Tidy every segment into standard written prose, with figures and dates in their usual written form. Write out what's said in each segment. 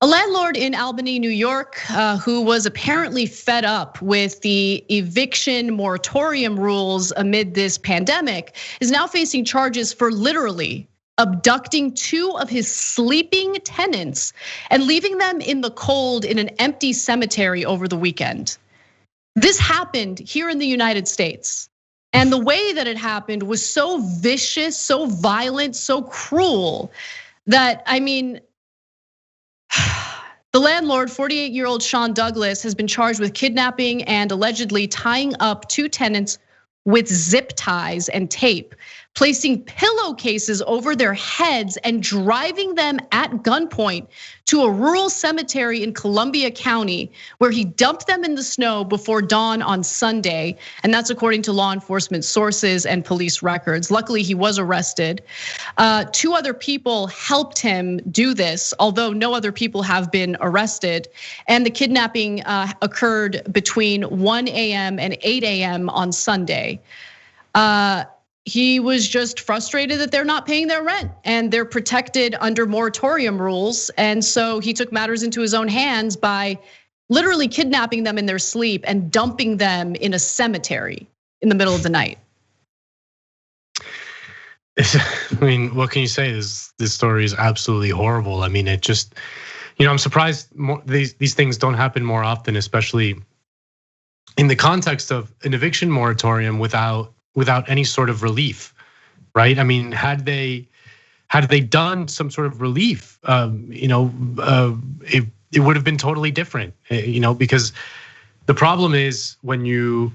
A landlord in Albany, New York, who was apparently fed up with the eviction moratorium rules amid this pandemic, is now facing charges for literally abducting 2 of his sleeping tenants and leaving them in the cold in an empty cemetery over the weekend. This happened here in the United States. And the way that it happened was so vicious, so violent, so cruel that, I mean, the landlord, 48-year-old Sean Douglas, has been charged with kidnapping and allegedly tying up 2 tenants with zip ties and tape, placing pillowcases over their heads and driving them at gunpoint to a rural cemetery in Columbia County, where he dumped them in the snow before dawn on Sunday. And that's according to law enforcement sources and police records. Luckily, he was arrested. 2 other people helped him do this, although no other people have been arrested. And the kidnapping occurred between 1 a.m. and 8 a.m. on Sunday. He was just frustrated that they're not paying their rent and they're protected under moratorium rules. And so he took matters into his own hands by literally kidnapping them in their sleep and dumping them in a cemetery in the middle of the night. I mean, what can you say? This story is absolutely horrible. I mean, it just, I'm surprised these things don't happen more often, especially in the context of an eviction moratorium without any sort of relief, right? I mean, had they done some sort of relief, it would have been totally different, because the problem is when you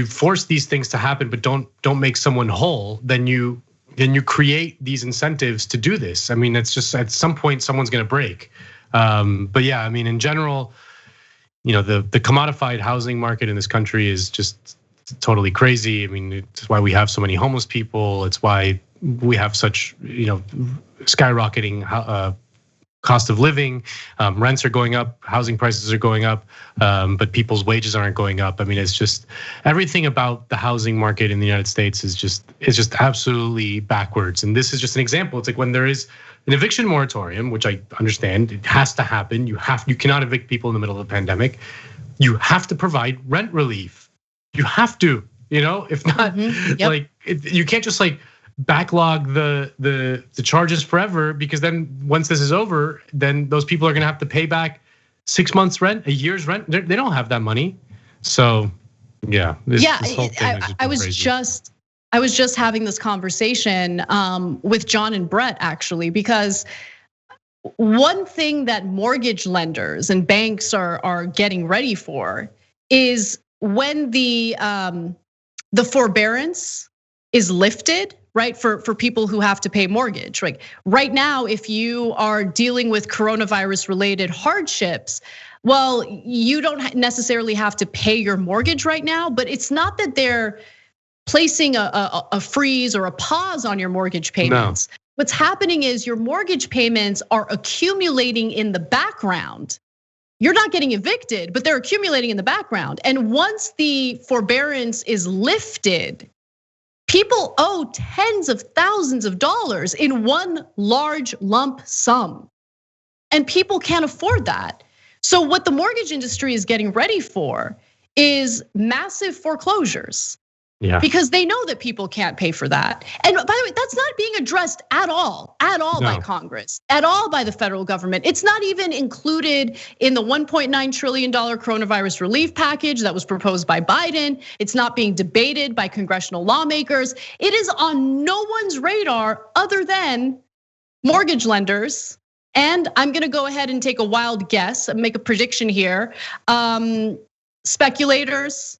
force these things to happen but don't make someone whole, then you create these incentives to do this. I mean, it's just at some point someone's gonna break. But yeah, I mean, in general, the commodified housing market in this country is just totally crazy. I mean, it's why we have so many homeless people. It's why we have such, skyrocketing cost of living. Rents are going up, housing prices are going up, but people's wages aren't going up. I mean, it's just everything about the housing market in the United States is just absolutely backwards. And this is just an example. It's like when there is an eviction moratorium, which I understand it has to happen. You cannot evict people in the middle of a pandemic. You have to provide rent relief. You have to, if not, like you can't just like backlog the charges forever, because then once this is over, then those people are gonna have to pay back 6 months rent, a year's rent. They don't have that money. So yeah, this whole thing I was just having this conversation with John and Brett actually, because one thing that mortgage lenders and banks are getting ready for is when the forbearance is lifted, right, for people who have to pay mortgage. Right now, if you are dealing with coronavirus related hardships, well, you don't necessarily have to pay your mortgage right now, but it's not that they're placing a freeze or a pause on your mortgage payments. No. What's happening is your mortgage payments are accumulating in the background. You're not getting evicted, but they're accumulating in the background. And once the forbearance is lifted, people owe tens of thousands of dollars in one large lump sum. And people can't afford that. So what the mortgage industry is getting ready for is massive foreclosures. Yeah. Because they know that people can't pay for that. And by the way, that's not being addressed at all by Congress, at all by the federal government. It's not even included in the $1.9 trillion coronavirus relief package that was proposed by Biden. It's not being debated by congressional lawmakers. It is on no one's radar other than mortgage lenders. And I'm gonna go ahead and take a wild guess and make a prediction here. Speculators,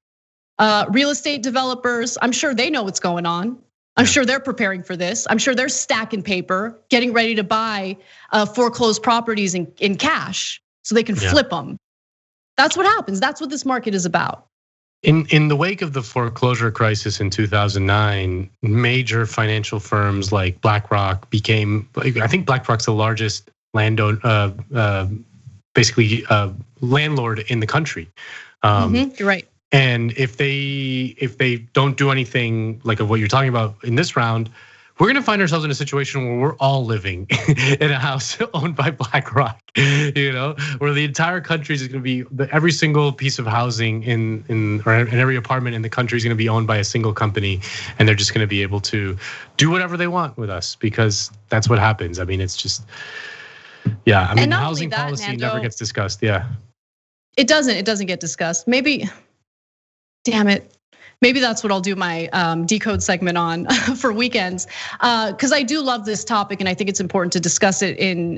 real estate developers, I'm sure they know what's going on. I'm sure they're preparing for this. I'm sure they're stacking paper, getting ready to buy foreclosed properties in cash so they can flip them. That's what happens. That's what this market is about. In the wake of the foreclosure crisis in 2009, major financial firms like BlackRock became, I think BlackRock's the largest landowner, basically landlord in the country. You're right. And if they don't do anything like what you're talking about in this round, we're gonna find ourselves in a situation where we're all living in a house owned by BlackRock, where the entire country is gonna be, every single piece of housing in every apartment in the country is gonna be owned by a single company, and they're just gonna be able to do whatever they want with us because that's what happens. I mean, it's just, yeah. I mean, housing policy never gets discussed. Yeah, it doesn't get discussed. Maybe, damn it. Maybe that's what I'll do my decode segment on for weekends, because I do love this topic and I think it's important to discuss it in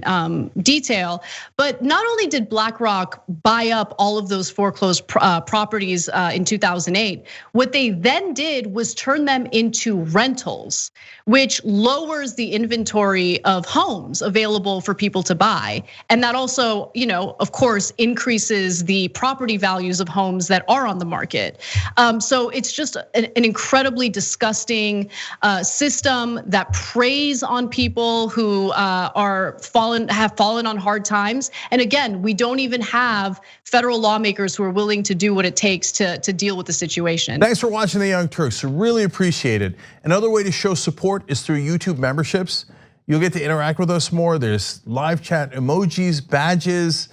detail. But not only did BlackRock buy up all of those foreclosed properties in 2008, what they then did was turn them into rentals, which lowers the inventory of homes available for people to buy. And that also, of course, increases the property values of homes that are on the market. So it's just an incredibly disgusting system that preys on people who have fallen on hard times. And again, we don't even have federal lawmakers who are willing to do what it takes to deal with the situation. Thanks for watching the Young Turks. Really appreciate it. Another way to show support is through YouTube memberships. You'll get to interact with us more. There's live chat emojis, badges.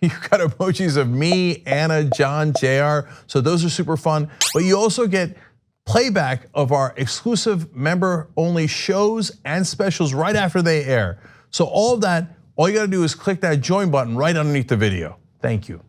You've got emojis of me, Anna, John, JR. So those are super fun. But you also get playback of our exclusive member-only shows and specials right after they air. So all of that, all you gotta do is click that join button right underneath the video. Thank you.